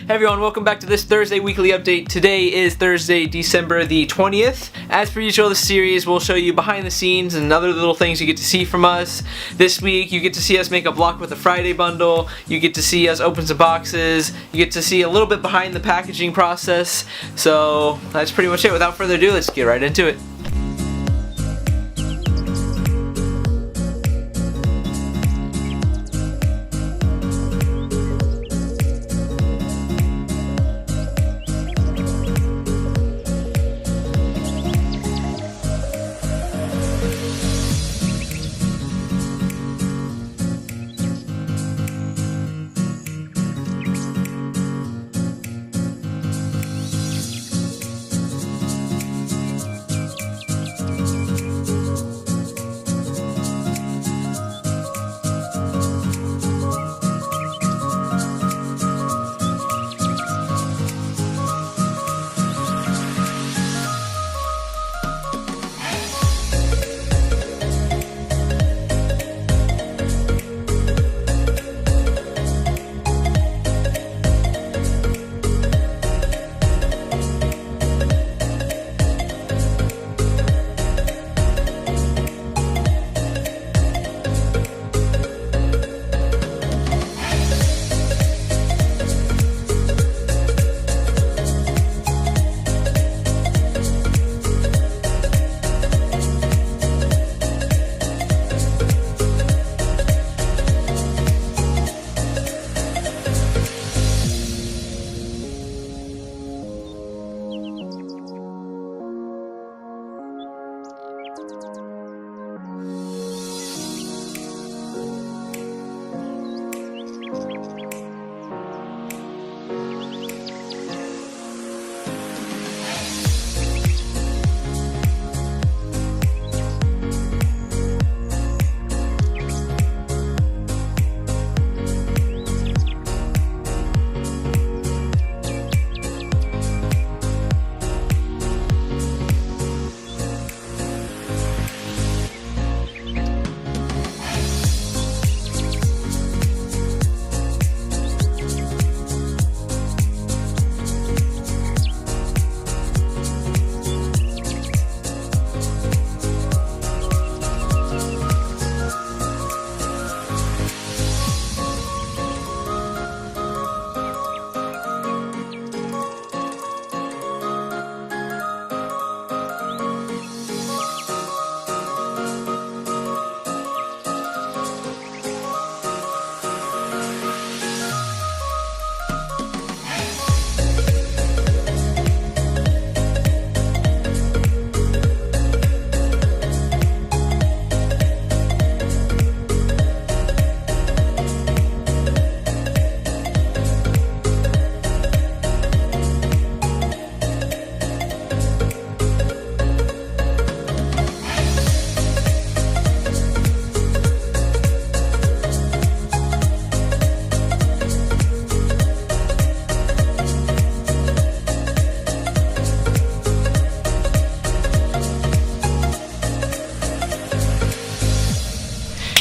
Hey everyone, welcome back to this Thursday weekly update. Today is Thursday, December the 20th. As per usual, this series will show you behind the scenes and other little things you get to see from us. This week, you get to see us make a block with a Friday bundle. You get to see us open some boxes. You get to see a little bit behind the packaging process. So that's pretty much it. Without further ado, let's get right into it.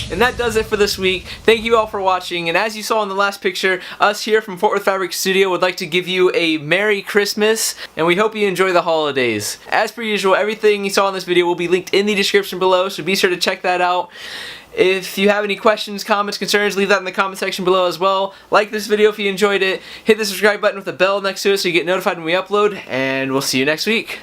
And that does it for this week. Thank you all for watching, and as you saw in the last picture, us here from Fort Worth Fabric Studio would like to give you a Merry Christmas, and we hope you enjoy the holidays. As per usual, everything you saw in this video will be linked in the description below, so be sure to check that out. If you have any questions, comments, concerns, leave that in the comment section below as well. Like this video if you enjoyed it. Hit the subscribe button with the bell next to it so you get notified when we upload, and we'll see you next week.